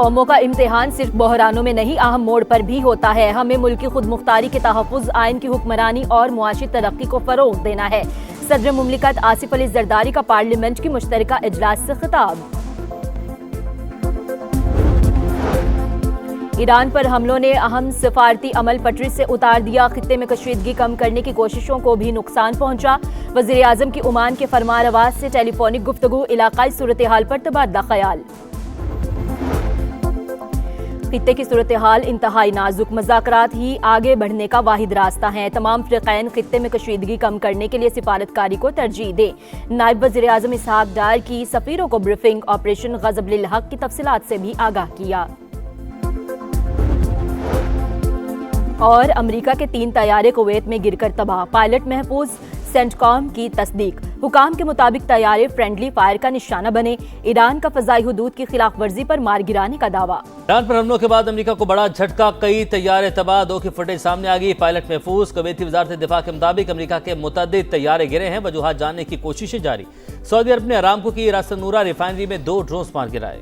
कौमों का इम्तिहान सिर्फ बहरानों में नहीं, अहम मोड़ पर भी होता है। हमें मुल्की खुद मुख्तारी के तहफ़्फ़ुज़, आइन की हुक्मरानी और मुआशी तरक्की को फ़रोग़ देना है। सदर मुमलिकत आसिफ अली ज़रदारी का पार्लियामेंट की मुश्तरका इजलास से खिताब। ईरान पर हमलों ने अहम सिफारती अमल पटरी से उतार दिया। खित्ते में कशीदगी कम करने की कोशिशों को भी नुकसान पहुंचा। वज़ीर आज़म की ओमान के फरमानरवाज से टेलीफोनिक गुफ्तगू, इलाकाई सूरत हाल पर तबादला ख्याल। खित्ते की सूरत हाल इंतहाई नाजुक, मुज़ाकरात ही आगे बढ़ने का वाहिद रास्ता है। तमाम फ़िरक़ैन खित्ते में कशीदगी कम करने के लिए सिफारतकारी को तरजीह दे। नायब वज़ीर आज़म इसहाक डार की सफ़ीरों को ब्रीफिंग, ऑपरेशन ग़ज़ब लिल हक़ की तफसीलात से भी आगाह किया। और अमरीका के 3 तैयारे कुवैत में गिरकर तबाह, पायलट महफूज, सेंटकॉम की तस्दीक। हुकाम के मुताबिक तैयारे फ्रेंडली फायर का निशाना बने। ईरान का फ़ज़ाई हुदूद की खिलाफ वर्जी पर मार गिराने का दावा। ईरान पर हमलों के बाद अमरीका को बड़ा झटका, कई तैयारे तबाह, 2 की फुटेज सामने आ गई। पायलट महफूज। कुवैती वज़ारत दिफा के मुताबिक अमरीका के मुतअद्दिद तैयारे गिरे हैं, वजूहात जानने की कोशिशें जारी। सऊदी अरब ने अरामको की रास नूरा रिफाइनरी में 2 ड्रोन्स मार गिराए।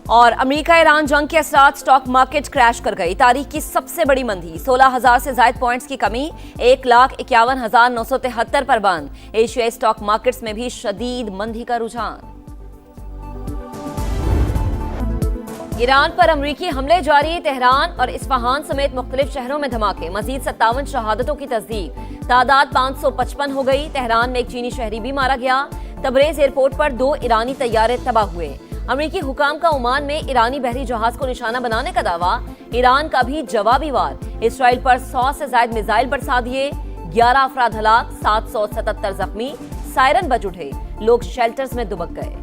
और अमेरिका ईरान जंग के असरात, स्टॉक मार्केट क्रैश कर गई। तारीख की सबसे बड़ी मंदी, 16,000 से ज्यादा पॉइंट्स की कमी, 1,51,973 पर बंद। एशियाई स्टॉक मार्केट्स में भी शदीद मंदी का रुझान। ईरान पर अमरीकी हमले जारी, तेहरान और इस्फहान समेत मुख्तलिफ शहरों में धमाके, मजीद 57 शहादतों की तस्दीक, तादाद 555 हो गई। तेहरान में एक चीनी शहरी भी मारा गया। तबरेज एयरपोर्ट पर 2 ईरानी तैयारे तबाह हुए। अमेरिकी हुकाम का ओमान में ईरानी बहरी जहाज को निशाना बनाने का दावा। ईरान का भी जवाबी वार, इसराइल पर 100 से ज्यादा मिसाइल बरसा दिए। 11 अफराद हलाक, 777 जख्मी। सायरन बज उठे, लोग शेल्टर्स में दुबक गए।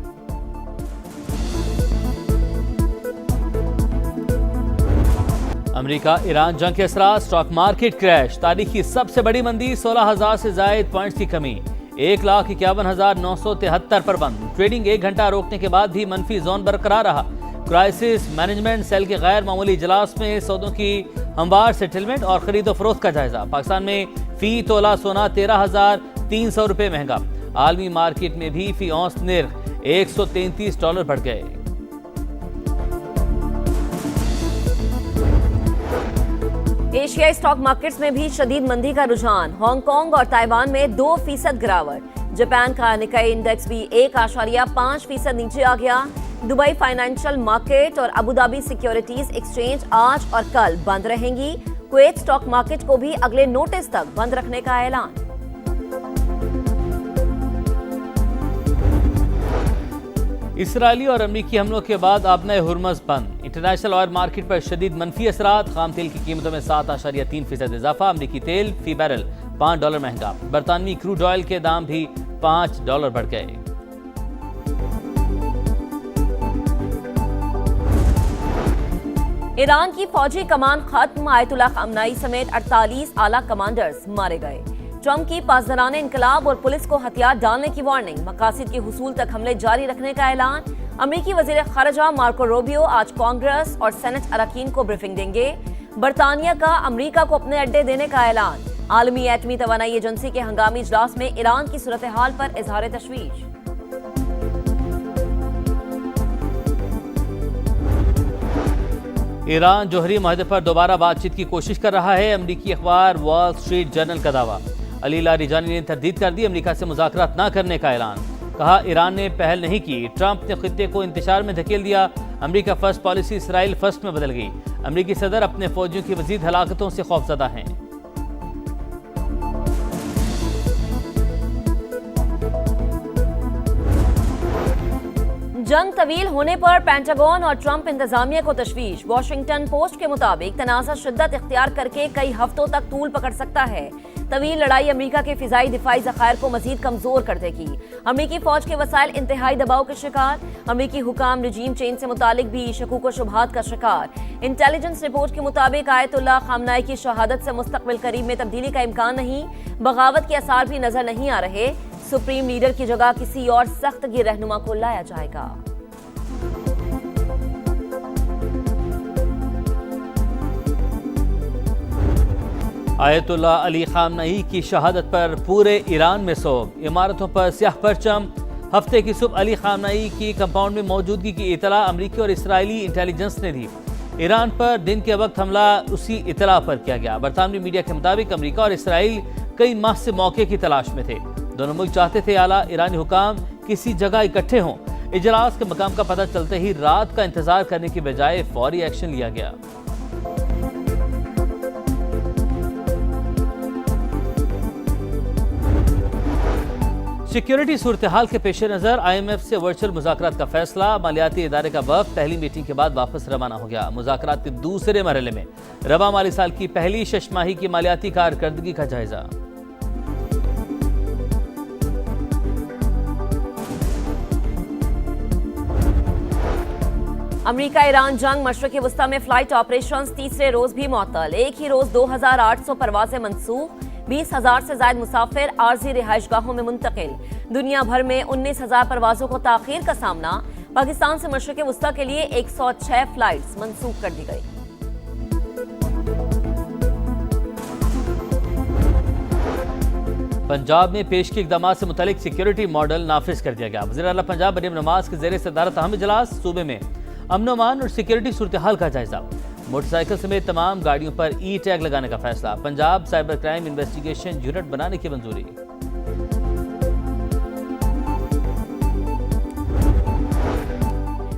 अमेरिका ईरान जंग के असरात, स्टॉक मार्केट क्रैश, तारीख की सबसे बड़ी मंदी, 16,000 से ज्यादा पॉइंट्स की कमी, 1,51,973 पर बंद। ट्रेडिंग 1 घंटा रोकने के बाद भी मनफी जोन बरकरार रहा। क्राइसिस मैनेजमेंट सेल के गैर मामूली इजलास में सौदों की हमवार सेटलमेंट और खरीदो फरोख्त का जायजा। पाकिस्तान में फी तोला सोना 13,300 रुपये महंगा। आलमी मार्केट में भी फी औंस निर्ख $133 बढ़ गए। एशियाई स्टॉक मार्केट्स में भी शदीद मंदी का रुझान। हांगकांग और ताइवान में 2% गिरावट। जापान का निकाई इंडेक्स भी 1.5% नीचे आ गया। दुबई फाइनेंशियल मार्केट और अबू धाबी सिक्योरिटीज एक्सचेंज आज और कल बंद रहेंगी। कुवैत स्टॉक मार्केट को भी अगले नोटिस तक बंद रखने का ऐलान। इसराइली और अमरीकी हमलों के बाद आबना हुर्मज़ बंद। इंटरनेशनल ऑयल मार्केट पर शदीद मनफी असरात। खाम तेल की कीमतों में 7.3% इजाफा। अमरीकी तेल फी बैरल $5 महंगा। बरतानवी क्रूड ऑयल के दाम भी $5 बढ़ गए। ईरान की फौजी कमान खत्म, आयतुल्लाह खamenei समेत 48 आला कमांडर्स मारे गए। ट्रंप की पासदाराने इनकलाब और पुलिस को हथियार डालने की वार्निंग, मकासद के हुसूल तक हमले जारी रखने का ऐलान। अमेरिकी वजीर खारजा मार्को रूबियो आज कांग्रेस और सेनेट अरकान को ब्रीफिंग देंगे। बरतानिया का अमेरिका को अपने अड्डे देने का ऐलान। आलमी एटमी तवानाई एजेंसी के हंगामी इजलास में ईरान की सूरत हाल पर इजहार तशवीश। ईरान जोहरी मुआहदे पर दोबारा बातचीत की कोशिश कर रहा है। अमरीकी अखबार वॉल स्ट्रीट जर्नल का दावा। अली लारिजानी ने तरदीद कर दी, अमरीका से मुज़ाकरात न करने का ऐलान। कहा इरान ने पहल नहीं की, ट्रंप ने खित्ते को इंतशार में धकेल दिया। अमरीका फर्स्ट पॉलिसी इसराइल फर्स्ट में बदल गई। अमरीकी सदर अपने फौजियों की मज़ीद हलाकतों से खौफजदा हैं। जंग तवील होने पर पेंटागन और ट्रंप इंतजामिया को तशवीश। वॉशिंगटन पोस्ट के मुताबिक तनाज़ा शिद्दत इख्तियार करके कई हफ्तों तक तूल पकड़ सकता है। तवील लड़ाई अमेरिका के फिजाई दिफाई ज़खायर को मजीद कमजोर कर देगी। अमेरिकी फौज के वसाइल इंतहाई दबाव के शिकार। अमेरिकी हुकाम रजीम चेंज से मुतालिक भी शकूक व शुबहात का शिकार। इंटेलिजेंस रिपोर्ट के मुताबिक आयतुल्लाह खamenei की शहादत से मुस्तकबिल करीब में तब्दीली का इम्कान नहीं। बगावत के आसार भी नजर नहीं आ रहे। सुप्रीम लीडर की जगह किसी और सख्तगी रहनुमा को लाया जाएगा। आयतुल्लाह अली खामनई की शहादत पर पूरे ईरान में सोग, इमारतों पर स्याह परचम। हफ्ते की सुबह अली खामनई की कंपाउंड में मौजूदगी की इतला अमरीकी और इसराइली इंटेलिजेंस ने दी। ईरान पर दिन के वक्त हमला उसी इतला पर किया गया। बरतानवी मीडिया के मुताबिक अमरीका और इसराइल कई माह से मौके की तलाश में थे। दोनों मुल्क चाहते थे आला ईरानी हुकाम किसी जगह इकट्ठे हों। इजलास के मकाम का पता चलते ही रात का इंतजार करने की बजाय फौरी एक्शन लिया गया। सिक्योरिटी सूरत हाल के पेश नजर IMF से वर्चुअल मुज़ाकरात का फैसला। मालियाती इदारे का वफ़द पहली मीटिंग के बाद वापस रवाना हो गया। मुज़ाकरात के दूसरे मरहले में रवा माली साल की पहली शशमाही की मालियाती कारकर्दगी का जायजा। अमेरिका ईरान जंग, मशरक़ वस्ता में फ्लाइट ऑपरेशंस तीसरे रोज भी मुअत्तल। एक ही रोज 2800 परवाजें मनसूख, 20,000 से ज्यादा मुसाफिर आर्जी रिहाइशगाहों में मुंतकिल। दुनिया भर में 19,000 परवाजों को ताखीर का सामना। पाकिस्तान से मशरक़ वस्ता के लिए 106 फ्लाइट्स मनसूख कर दी गई। पंजाब में पेशगी इक़दाम से मुतल्लिक सिक्योरिटी मॉडल नाफिज कर दिया गया। वज़ीर आला पंजाब मरियम नवाज के ज़ेर सदारत अहम इजलास। सूबे में अमन अमान और सिक्योरिटी सूरत हाल का जायजा। मोटरसाइकिल समेत तमाम गाड़ियों पर ई-टैग लगाने का फैसला। Punjab cyber crime investigation unit बनाने की मंजूरी।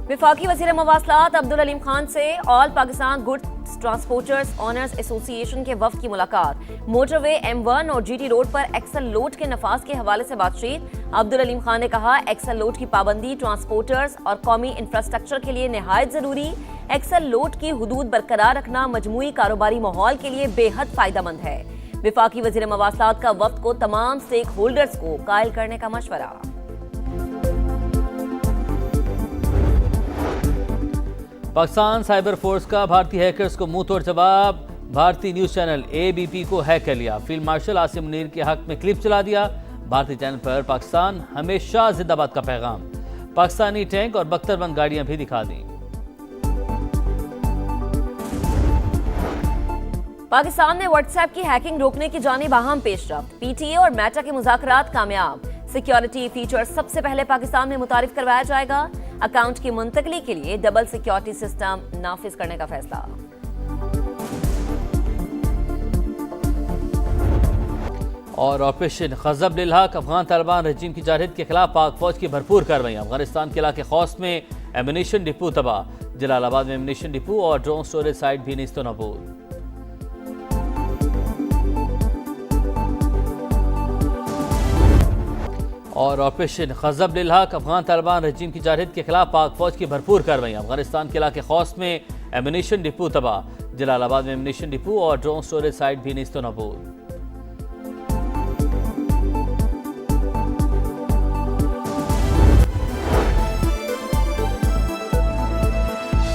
वफाकी वज़ीर मवासलात अब्दुल अलीम खान से all Pakistan goods transporters owners association के वफ्द की मुलाकात। मोटरवे M1 और GT रोड पर एक्सल लोड के नफाज के हवाले से बातचीत। अब्दुल अलीम खान ने कहा, एक्सल लोड की पाबंदी ट्रांसपोर्टर्स और कौमी इंफ्रास्ट्रक्चर के लिए निहायत जरूरी। एक्सल लोड की हुदूद बरकरार रखना मजमूई कारोबारी माहौल के लिए बेहद फायदेमंद है। वफाकी वज़ीर मवासलात का वफ्द को तमाम स्टेक होल्डर्स को कायल करने का मशवरा। पाकिस्तान साइबर फोर्स का भारतीय हैकर्स को मुंह तोड़ जवाब। भारतीय न्यूज चैनल ABP को हैक कर लिया। फील्ड मार्शल आसिम मुनीर के हक में क्लिप चला दिया। भारतीय चैनल पर पाकिस्तान हमेशा जिंदाबाद का पैगाम। पाकिस्तानी टैंक और बख्तरबंद गाड़ियां भी दिखा दी। पाकिस्तान ने व्हाट्सएप की हैकिंग रोकने की जानिब अहम पेशरफ्त। PTA और मेटा के मुज़ाकरात कामयाब। सिक्योरिटी फीचर सबसे पहले पाकिस्तान में मुतारिफ करवाया जाएगा। अकाउंट की मुंतकली के लिए डबल सिक्योरिटी सिस्टम नाफिज करने का फैसला। और ऑपरेशन खज़ब लिल हक, अफगान तालिबान रजीम की जारहियत के खिलाफ पाक फौज की भरपूर कार्रवाई। अफगानिस्तान के इलाके खौस में एम्यूनिशन डिपो तबाह। जलालाबाद में एम्यूनिशन डिपो और ड्रोन स्टोरेज साइट भी निस्तो नाबूद। और ऑपरेशन खज़ब लिल हक, अफगान तालिबान रजीम की जारहियत के खिलाफ पाक फौज की भरपूर कार्रवाई। अफगानिस्तान के इलाके खौस में एम्यूनिशन डिपो तबाह। जलालाबाद में एम्यूनिशन डिपो और ड्रोन स्टोरेज साइट भी निस्तो नाबूद।